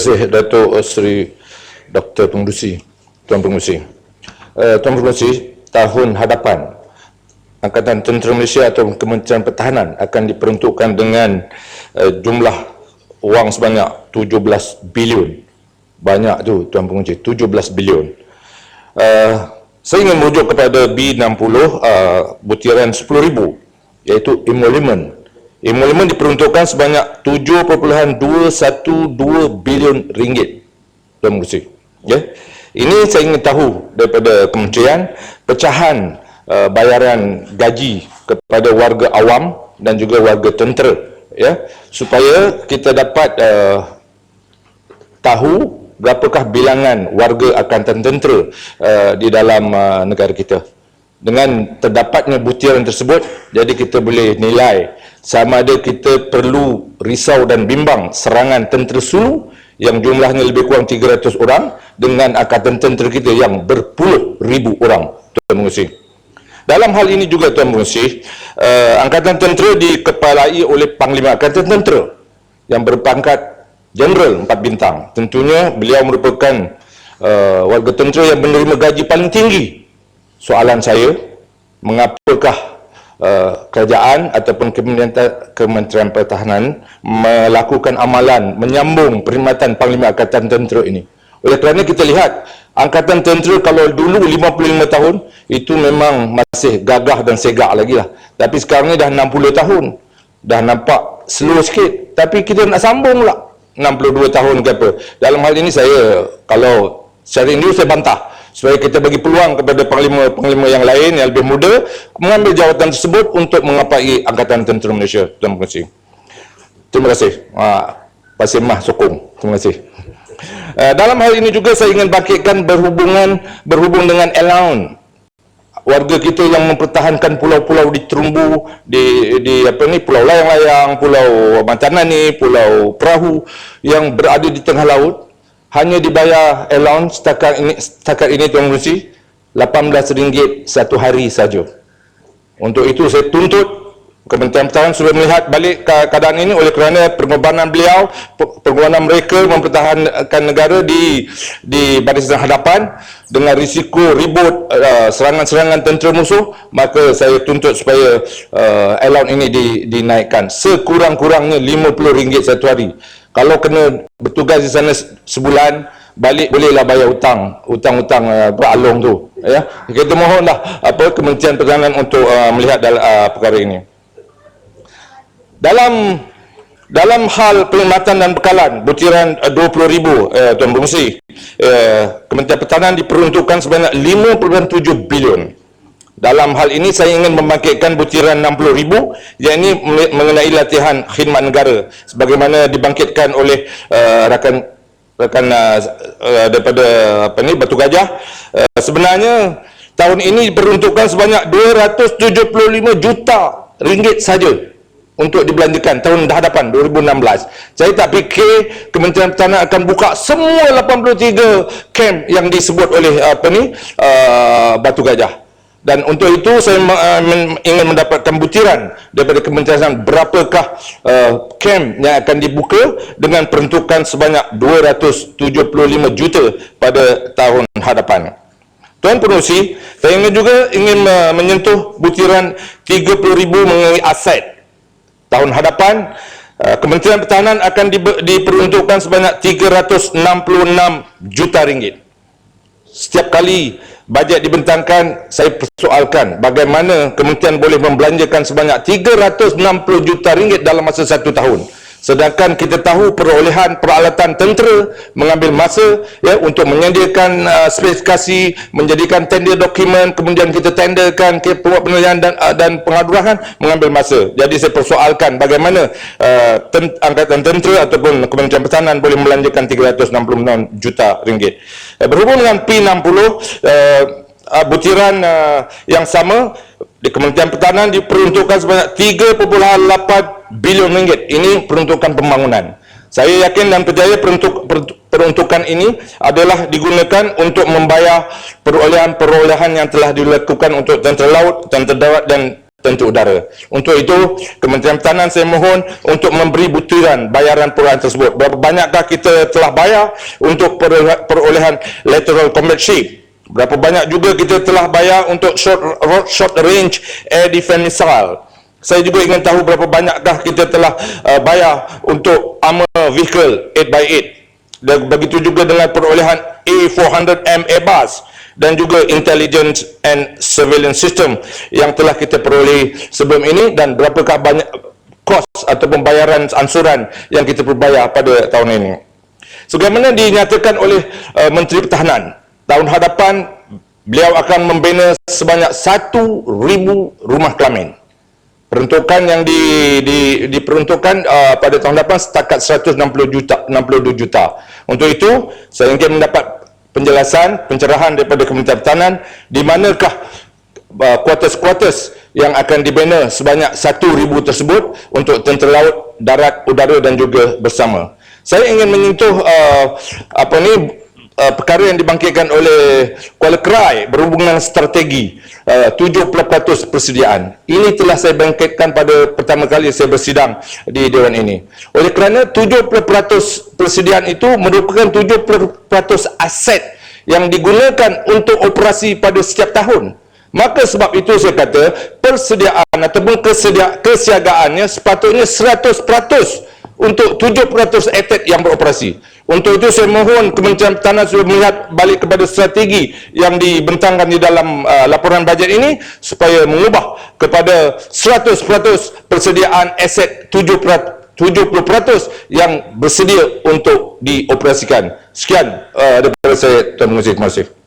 Terima kasih Datuk Seri Dr. Pengerusi, Tuan Pengerusi. Tuan Pengerusi, tahun hadapan Angkatan Tentera Malaysia atau Kementerian Pertahanan akan diperuntukkan dengan jumlah wang sebanyak 17 bilion. Banyak tu Tuan Pengerusi, 17 bilion. Saya ingin merujuk kepada B60 butiran 10,000 iaitu emolument. Emolument diperuntukkan sebanyak 7.212 bilion ringgit. Tuan Pengerusi. Ya. Ini saya ingin tahu daripada kementerian pecahan bayaran gaji kepada warga awam dan juga warga tentera, ya, supaya kita dapat tahu berapakah bilangan warga angkatan tentera di dalam negara kita. Dengan terdapatnya butiran tersebut, jadi kita boleh nilai sama ada kita perlu risau dan bimbang serangan tentera Sulu yang jumlahnya lebih kurang 300 orang dengan angkatan tentera kita yang berpuluh ribu orang, Tuan Pengerusi. Dalam hal ini juga, Tuan Pengerusi, angkatan tentera dikepalai oleh Panglima Angkatan Tentera yang berpangkat Jeneral 4 bintang. Tentunya beliau merupakan warga tentera yang menerima gaji paling tinggi. Soalan saya, mengapakah kerajaan ataupun Kementerian Pertahanan melakukan amalan menyambung perkhidmatan Panglima Angkatan Tentera ini? Oleh kerana kita lihat, Angkatan Tentera kalau dulu 55 tahun, itu memang masih gagah dan segak lagi lah. Tapi sekarang ni dah 60 tahun. Dah nampak slow sikit. Tapi kita nak sambung pula 62 tahun ke apa. Dalam hal ini saya, kalau secara individu saya bantah, supaya kita bagi peluang kepada panglima-panglima yang lain yang lebih muda mengambil jawatan tersebut untuk mengapai Angkatan Tentera Malaysia. Terima kasih. Terima kasih. Pasir Mah sokong. Terima kasih. Dalam hal ini juga saya ingin bangkitkan berhubung dengan allowance warga kita yang mempertahankan pulau-pulau di terumbu, di pulau layang-layang, pulau Mantanani, pulau Perahu yang berada di tengah laut, hanya dibayar allowance setakat ini Tuan Pengerusi RM18 satu hari saja. Untuk itu saya tuntut Kementerian Pertahanan sudah melihat balik keadaan ini oleh kerana pengorbanan beliau, pengorbanan mereka mempertahankan negara di barisan hadapan dengan risiko ribut serangan-serangan tentera musuh, maka saya tuntut supaya allowance ini dinaikkan sekurang-kurangnya RM50 satu hari. Kalau kena bertugas di sana sebulan, balik bolehlah bayar hutang-hutang beralung tu, ya. Kita mohonlah Kementerian Pertahanan untuk melihat perkara ini. Dalam hal perkhidmatan dan bekalan butiran 20,000 Tuan Pengerusi, Kementerian Pertahanan diperuntukkan sebanyak 5.7 bilion. Dalam hal ini saya ingin membangkitkan butiran 60,000, yakni mengenai latihan khidmat negara sebagaimana dibangkitkan oleh rakan daripada Batu Gajah. Sebenarnya tahun ini diperuntukkan sebanyak 275 juta ringgit saja untuk dibelanjakan tahun hadapan 2016. Saya tak fikir Kementerian Pertahanan akan buka semua 83 kamp yang disebut oleh Batu Gajah. Dan untuk itu saya ingin mendapatkan butiran daripada Kementerian berapakah kamp yang akan dibuka dengan peruntukan sebanyak 275 juta pada tahun hadapan. Tuan Pengerusi, saya ingin menyentuh butiran 30,000 mengenai aset. Tahun hadapan, Kementerian Pertahanan akan diperuntukkan sebanyak 366 juta ringgit. Setiap kali bajet dibentangkan, saya persoalkan bagaimana kementerian boleh membelanjakan sebanyak 360 juta ringgit dalam masa 1 tahun. Sedangkan kita tahu perolehan peralatan tentera mengambil masa, ya, untuk menyediakan spesifikasi, menjadikan tender dokumen, kemudian kita tenderkan ke buat penilaian dan pengaduan mengambil masa. Jadi saya persoalkan bagaimana Angkatan Tentera ataupun Kementerian Pertahanan boleh membelanjakan 366 juta ringgit. Berhubung dengan P60, butiran yang sama di Kementerian Pertahanan diperuntukkan sebanyak 3.8 bilion ringgit. Ini peruntukan pembangunan. Saya yakin dan percaya peruntukan ini adalah digunakan untuk membayar perolehan yang telah dilakukan untuk tentera laut, tentera darat dan tentu udara. Untuk itu, Kementerian Pertahanan saya mohon untuk memberi butiran bayaran perolehan tersebut. Berapa banyakkah kita telah bayar untuk perolehan lateral combat ship? Berapa banyak juga kita telah bayar untuk short range air defense missile? Saya juga ingin tahu berapa banyakkah kita telah bayar untuk armor vehicle 8x8. Dan begitu juga dengan perolehan A400M Airbus dan juga intelligence and surveillance system yang telah kita peroleh sebelum ini, dan berapakah banyak kos atau pembayaran ansuran yang kita perbayar pada tahun ini. Sebagaimana dinyatakan oleh Menteri Pertahanan, tahun hadapan beliau akan membina sebanyak 1,000 rumah kelamin. Peruntukan yang diperuntukkan pada tahun depan setakat 62 juta. Untuk itu, saya ingin mendapat penjelasan, pencerahan daripada Kementerian Pertahanan di manakah kuartus-kuartus yang akan dibina sebanyak 1,000 tersebut untuk tentera laut, darat, udara dan juga bersama. Saya ingin menyentuh perkara yang dibangkitkan oleh Kuala Krai berhubungan strategi 70% persediaan. Ini telah saya bangkitkan pada pertama kali saya bersidang di Dewan ini. Oleh kerana 70% persediaan itu merupakan 70% aset yang digunakan untuk operasi pada setiap tahun. Maka sebab itu saya kata persediaan ataupun kesiagaannya sepatutnya 100% untuk 70% aset yang beroperasi. Untuk itu saya mohon Kementerian Pertahanan sudah melihat balik kepada strategi yang dibentangkan di dalam laporan bajet ini supaya mengubah kepada 100% persediaan aset 70% yang bersedia untuk dioperasikan. Sekian daripada saya, Tuan Mengurusi. Terima kasih.